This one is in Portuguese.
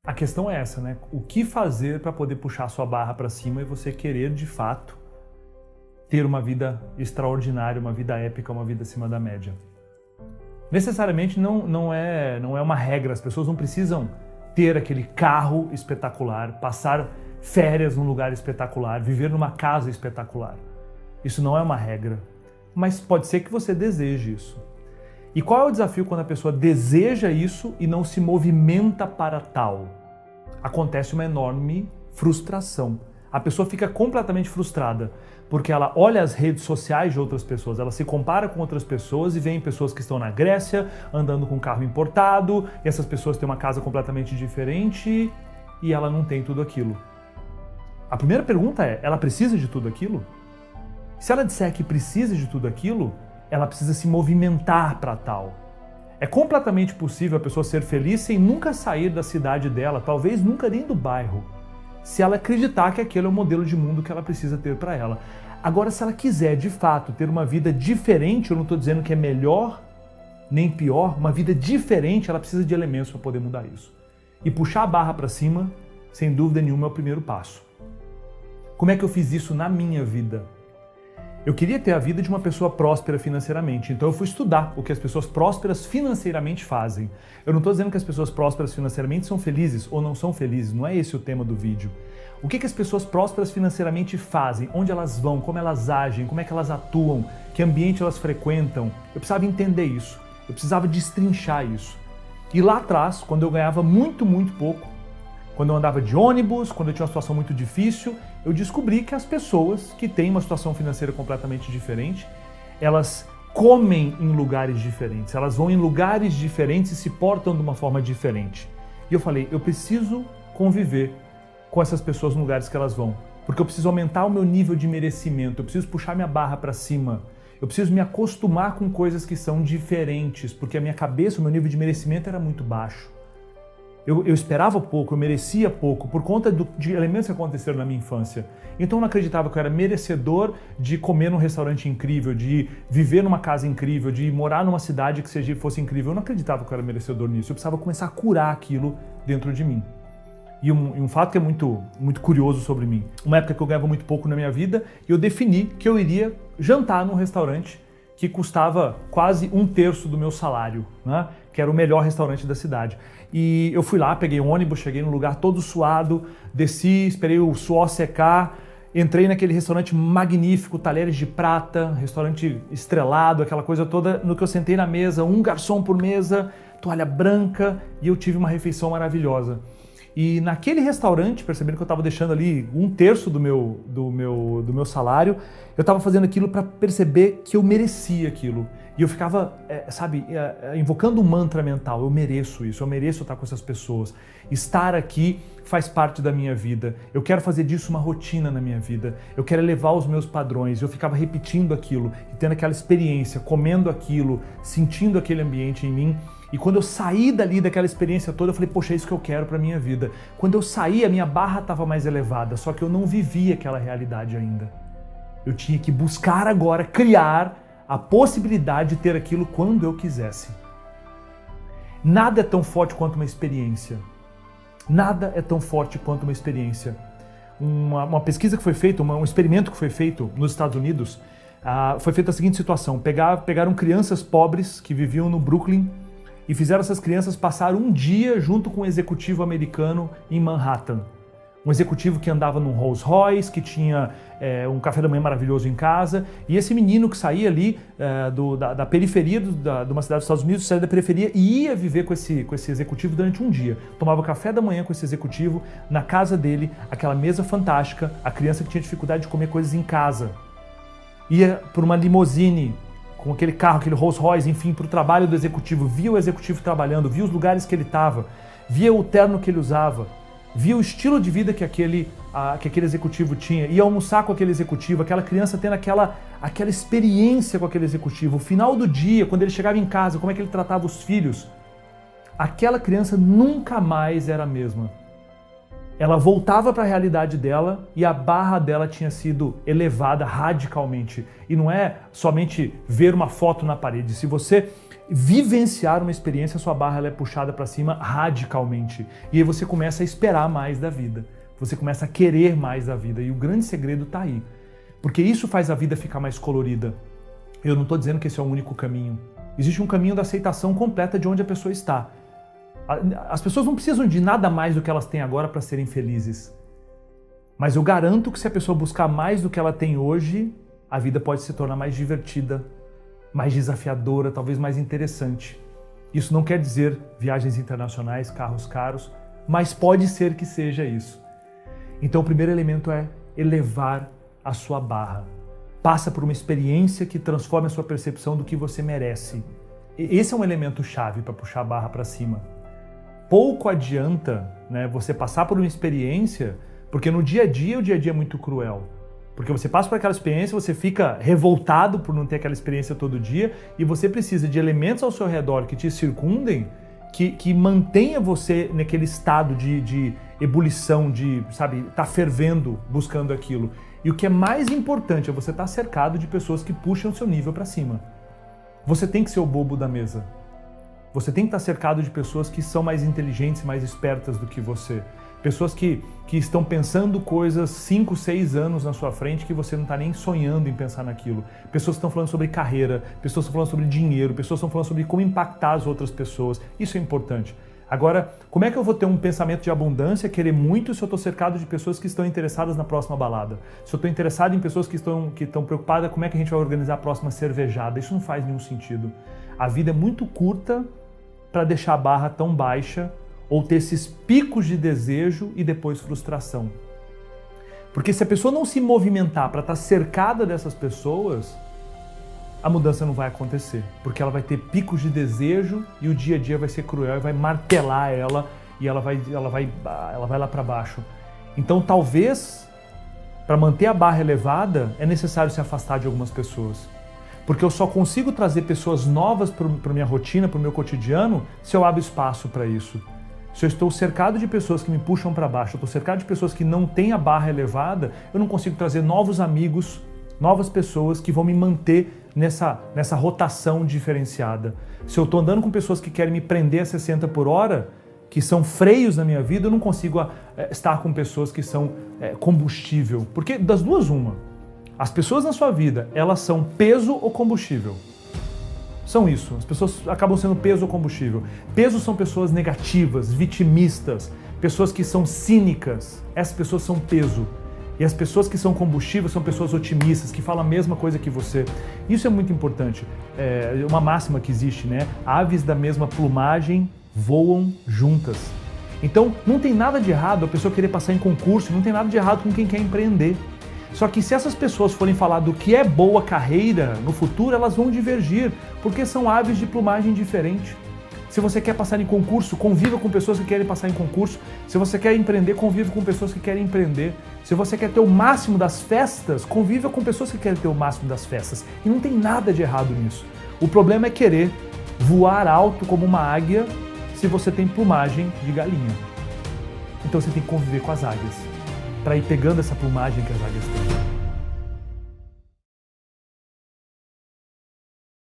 A questão é essa, né? O que fazer para poder puxar sua barra para cima e você querer, de fato, ter uma vida extraordinária, uma vida épica, uma vida acima da média? Necessariamente não é uma regra, as pessoas não precisam ter aquele carro espetacular, passar férias num lugar espetacular, viver numa casa espetacular. Isso não é uma regra, mas pode ser que você deseje isso. E qual é o desafio quando a pessoa deseja isso e não se movimenta para tal? Acontece uma enorme frustração. A pessoa fica completamente frustrada, porque ela olha as redes sociais de outras pessoas, ela se compara com outras pessoas e vê pessoas que estão na Grécia, andando com carro importado, e essas pessoas têm uma casa completamente diferente e ela não tem tudo aquilo. A primeira pergunta é, ela precisa de tudo aquilo? Se ela disser que precisa de tudo aquilo, ela precisa se movimentar para tal. É completamente possível a pessoa ser feliz sem nunca sair da cidade dela, talvez nunca nem do bairro, se ela acreditar que aquele é o modelo de mundo que ela precisa ter para ela. Agora, se ela quiser, de fato, ter uma vida diferente, eu não estou dizendo que é melhor nem pior, uma vida diferente, ela precisa de elementos para poder mudar isso. E puxar a barra para cima, sem dúvida nenhuma, é o primeiro passo. Como é que eu fiz isso na minha vida? Eu queria ter a vida de uma pessoa próspera financeiramente, então eu fui estudar o que as pessoas prósperas financeiramente fazem. Eu não estou dizendo que as pessoas prósperas financeiramente são felizes ou não são felizes, não é esse o tema do vídeo. O que as pessoas prósperas financeiramente fazem, onde elas vão, como elas agem, como é que elas atuam, que ambiente elas frequentam. Eu precisava entender isso, eu precisava destrinchar isso. E lá atrás, quando eu ganhava muito pouco, quando eu andava de ônibus, quando eu tinha uma situação muito difícil, eu descobri que as pessoas que têm uma situação financeira completamente diferente, elas comem em lugares diferentes, elas vão em lugares diferentes e se portam de uma forma diferente. E eu falei, eu preciso conviver com essas pessoas nos lugares que elas vão, porque eu preciso aumentar o meu nível de merecimento, eu preciso puxar minha barra para cima, eu preciso me acostumar com coisas que são diferentes, porque a minha cabeça, o meu nível de merecimento era muito baixo. Eu esperava pouco, eu merecia pouco, por conta de elementos que aconteceram na minha infância. Então eu não acreditava que eu era merecedor de comer num restaurante incrível, de viver numa casa incrível, de morar numa cidade que fosse incrível. Eu não acreditava que eu era merecedor nisso. Eu precisava começar a curar aquilo dentro de mim. E um fato que é muito curioso sobre mim. Uma época que eu ganhava muito pouco na minha vida, eu defini que eu iria jantar num restaurante que custava quase 1/3 do meu salário, né? Que era o melhor restaurante da cidade. E eu fui lá, peguei um ônibus, cheguei num lugar todo suado, desci, esperei o suor secar, entrei naquele restaurante magnífico, talheres de prata, restaurante estrelado, aquela coisa toda. No que eu sentei na mesa, um garçom por mesa, toalha branca, e eu tive uma refeição maravilhosa. E naquele restaurante, percebendo que eu estava deixando ali 1/3 do meu salário, eu estava fazendo aquilo para perceber que eu merecia aquilo. E eu ficava, invocando um mantra mental, eu mereço isso, eu mereço estar com essas pessoas. Estar aqui faz parte da minha vida. Eu quero fazer disso uma rotina na minha vida. Eu quero elevar os meus padrões. Eu ficava repetindo aquilo, e tendo aquela experiência, comendo aquilo, sentindo aquele ambiente em mim. E quando eu saí dali daquela experiência toda, eu falei, poxa, é isso que eu quero para minha vida. Quando eu saí, a minha barra estava mais elevada, só que eu não vivia aquela realidade ainda. Eu tinha que buscar agora, criar a possibilidade de ter aquilo quando eu quisesse. Nada é tão forte quanto uma experiência. Nada é tão forte quanto uma experiência. Uma pesquisa que foi feita, um experimento que foi feito nos Estados Unidos, foi feita a seguinte situação. Pegaram crianças pobres que viviam no Brooklyn e fizeram essas crianças passar um dia junto com um executivo americano em Manhattan. Um executivo que andava num Rolls Royce, que tinha um café da manhã maravilhoso em casa, e esse menino que saía ali da periferia de uma cidade dos Estados Unidos, saía da periferia e ia viver com esse executivo durante um dia. Tomava café da manhã com esse executivo na casa dele, aquela mesa fantástica, a criança que tinha dificuldade de comer coisas em casa. Ia por uma limousine, com aquele carro, aquele Rolls Royce, enfim, para o trabalho do executivo, via o executivo trabalhando, via os lugares que ele estava, via o terno que ele usava, via o estilo de vida que aquele executivo tinha, ia almoçar com aquele executivo, aquela criança tendo aquela experiência com aquele executivo. O final do dia, quando ele chegava em casa, como é que ele tratava os filhos, aquela criança nunca mais era a mesma. Ela voltava para a realidade dela e a barra dela tinha sido elevada radicalmente. E não é somente ver uma foto na parede. Se você vivenciar uma experiência, a sua barra ela é puxada para cima radicalmente. E aí você começa a esperar mais da vida. Você começa a querer mais da vida. E o grande segredo está aí. Porque isso faz a vida ficar mais colorida. Eu não estou dizendo que esse é o único caminho. Existe um caminho da aceitação completa de onde a pessoa está. As pessoas não precisam de nada mais do que elas têm agora para serem felizes. Mas eu garanto que se a pessoa buscar mais do que ela tem hoje, a vida pode se tornar mais divertida, mais desafiadora, talvez mais interessante. Isso não quer dizer viagens internacionais, carros caros, mas pode ser que seja isso. Então o primeiro elemento é elevar a sua barra. Passa por uma experiência que transforme a sua percepção do que você merece. Esse é um elemento chave para puxar a barra para cima. Pouco adianta, né, você passar por uma experiência, porque no dia a dia, o dia a dia é muito cruel. Porque você passa por aquela experiência, você fica revoltado por não ter aquela experiência todo dia e você precisa de elementos ao seu redor que te circundem, que mantenha você naquele estado de ebulição, de, sabe, tá fervendo buscando aquilo. E o que é mais importante é você estar cercado de pessoas que puxam o seu nível para cima. Você tem que ser o bobo da mesa. Você tem que estar cercado de pessoas que são mais inteligentes e mais espertas do que você. Pessoas que estão pensando coisas 5, 6 anos na sua frente que você não está nem sonhando em pensar naquilo. Pessoas que estão falando sobre carreira, pessoas que estão falando sobre dinheiro, pessoas que estão falando sobre como impactar as outras pessoas. Isso é importante. Agora, como é que eu vou ter um pensamento de abundância, querer muito, se eu estou cercado de pessoas que estão interessadas na próxima balada? Se eu estou interessado em pessoas que estão preocupadas como é que a gente vai organizar a próxima cervejada? Isso não faz nenhum sentido. A vida é muito curta para deixar a barra tão baixa ou ter esses picos de desejo e depois frustração. Porque se a pessoa não se movimentar para estar cercada dessas pessoas, a mudança não vai acontecer. Porque ela vai ter picos de desejo e o dia a dia vai ser cruel e vai martelar ela e ela vai lá para baixo. Então talvez, para manter a barra elevada, é necessário se afastar de algumas pessoas. Porque eu só consigo trazer pessoas novas para minha rotina, para o meu cotidiano, se eu abro espaço para isso. Se eu estou cercado de pessoas que me puxam para baixo, eu estou cercado de pessoas que não têm a barra elevada, eu não consigo trazer novos amigos, novas pessoas que vão me manter nessa rotação diferenciada. Se eu estou andando com pessoas que querem me prender a 60 por hora, que são freios na minha vida, eu não consigo estar com pessoas que são combustível. Porque das duas, uma. As pessoas na sua vida, elas são peso ou combustível? São isso. As pessoas acabam sendo peso ou combustível. Peso são pessoas negativas, vitimistas, pessoas que são cínicas. Essas pessoas são peso. E as pessoas que são combustível são pessoas otimistas, que falam a mesma coisa que você. Isso é muito importante. É uma máxima que existe, né? Aves da mesma plumagem voam juntas. Então, não tem nada de errado a pessoa querer passar em concurso, não tem nada de errado com quem quer empreender. Só que se essas pessoas forem falar do que é boa carreira no futuro, elas vão divergir, porque são aves de plumagem diferente. Se você quer passar em concurso, conviva com pessoas que querem passar em concurso. Se você quer empreender, conviva com pessoas que querem empreender. Se você quer ter o máximo das festas, conviva com pessoas que querem ter o máximo das festas. E não tem nada de errado nisso. O problema é querer voar alto como uma águia se você tem plumagem de galinha. Então você tem que conviver com as águias, para ir pegando essa plumagem que as águias têm.